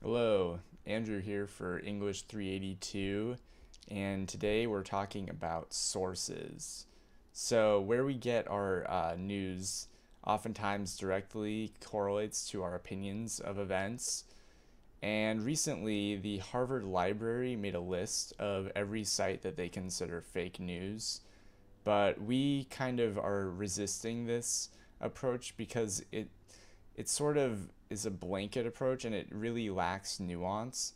Hello, Andrew here for English 382, and today we're talking about sources. So, where we get our news oftentimes directly correlates to our opinions of events. And recently, the Harvard Library made a list of every site that they consider fake news, but we kind of are resisting this approach because it sort of is a blanket approach and it really lacks nuance.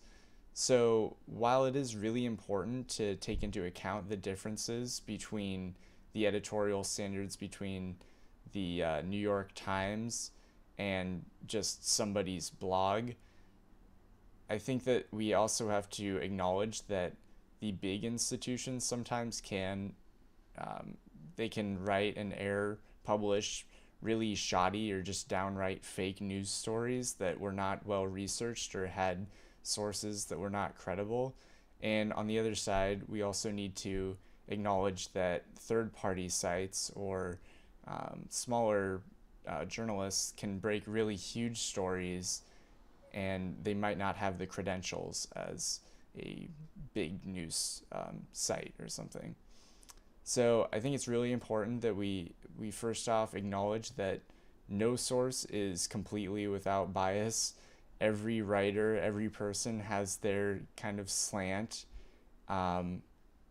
So, while it is really important to take into account the differences between the editorial standards between the New York Times and just somebody's blog, I think that we also have to acknowledge that the big institutions sometimes they can write and publish really shoddy or just downright fake news stories that were not well researched or had sources that were not credible. And on the other side, we also need to acknowledge that third party sites or smaller journalists can break really huge stories and they might not have the credentials as a big news site or something. So I think it's really important that we first off acknowledge that no source is completely without bias. Every writer, every person has their kind of slant. Um,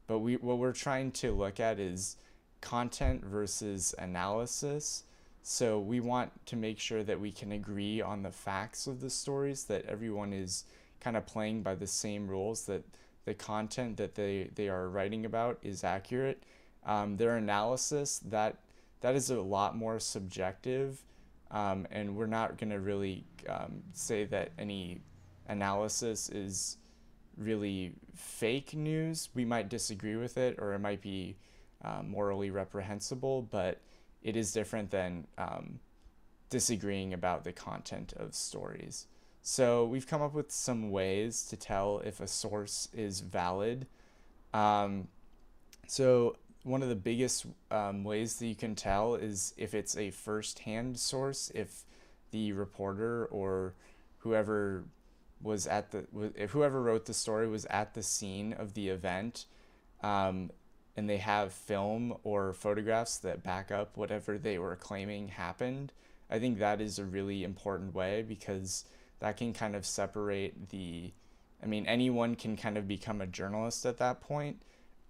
but what we're trying to look at is content versus analysis. So we want to make sure that we can agree on the facts of the stories, that everyone is kind of playing by the same rules, that the content that they are writing about is accurate. Their analysis, that is a lot more subjective, and we're not going to really say that any analysis is really fake news. We might disagree with it, or it might be morally reprehensible, but it is different than disagreeing about the content of stories. So we've come up with some ways to tell if a source is valid. Um, so one of the biggest ways that you can tell is if it's a first-hand source, if the reporter or whoever if whoever wrote the story was at the scene of the event, um, and they have film or photographs that back up whatever they were claiming happened. I think that is a really important way because that can kind of separate I mean, anyone can kind of become a journalist at that point.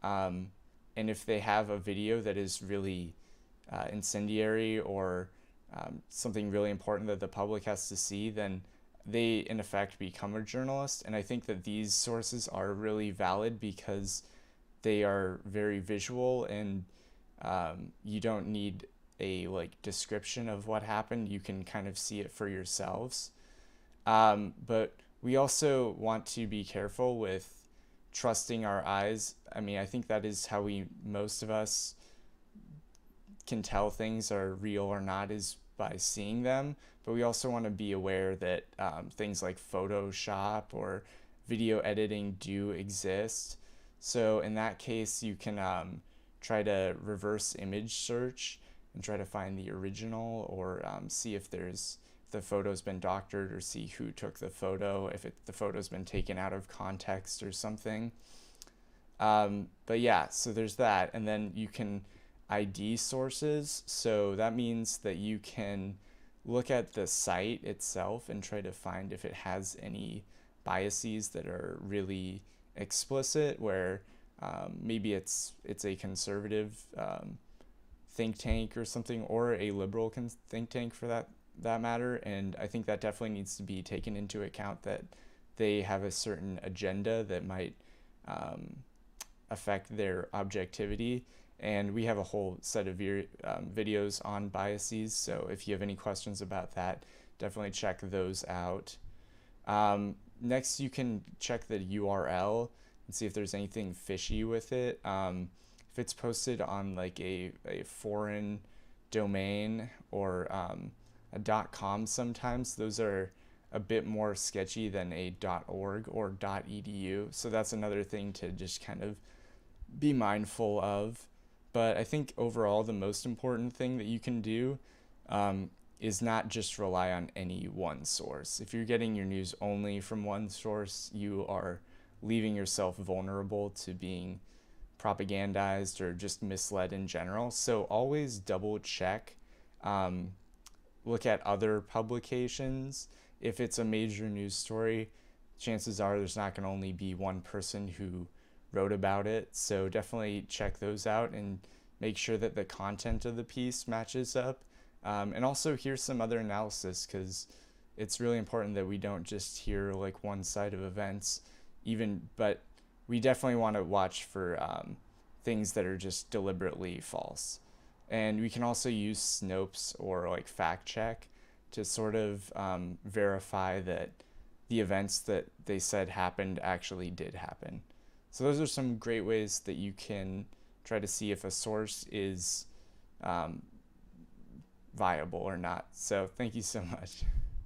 Um, and if they have a video that is really incendiary or something really important that the public has to see, then they in effect become a journalist. And I think that these sources are really valid because they are very visual and you don't need a like description of what happened. You can kind of see it for yourselves. But we also want to be careful with trusting our eyes. I mean, I think that is how most of us can tell things are real or not, is by seeing them. But we also want to be aware that things like Photoshop or video editing do exist. So in that case, you can try to reverse image search and try to find the original, or see if the photo's been doctored, or see who took the photo, if the photo's been taken out of context or something. But yeah, so there's that. And then you can ID sources. So that means that you can look at the site itself and try to find if it has any biases that are really explicit, where maybe it's a conservative think tank or something, or a liberal think tank for that matter. And I think that definitely needs to be taken into account, that they have a certain agenda that might affect their objectivity. And we have a whole set of videos on biases, so if you have any questions about that, definitely check those out. Next, you can check the URL and see if there's anything fishy with it. If it's posted on like a foreign domain or a .com, sometimes those are a bit more sketchy than a .org or .edu. So that's another thing to just kind of be mindful of. But I think overall the most important thing that you can do is not just rely on any one source. If you're getting your news only from one source, you are leaving yourself vulnerable to being propagandized or just misled in general. So always double check, um, look at other publications. If it's a major news story, chances are there's not going to only be one person who wrote about it. So definitely check those out and make sure that the content of the piece matches up. And also hear some other analysis, because it's really important that we don't just hear like one side of events, but we definitely want to watch for things that are just deliberately false. And we can also use Snopes or like fact check to sort of verify that the events that they said happened actually did happen. So those are some great ways that you can try to see if a source is um, viable or not. So thank you so much.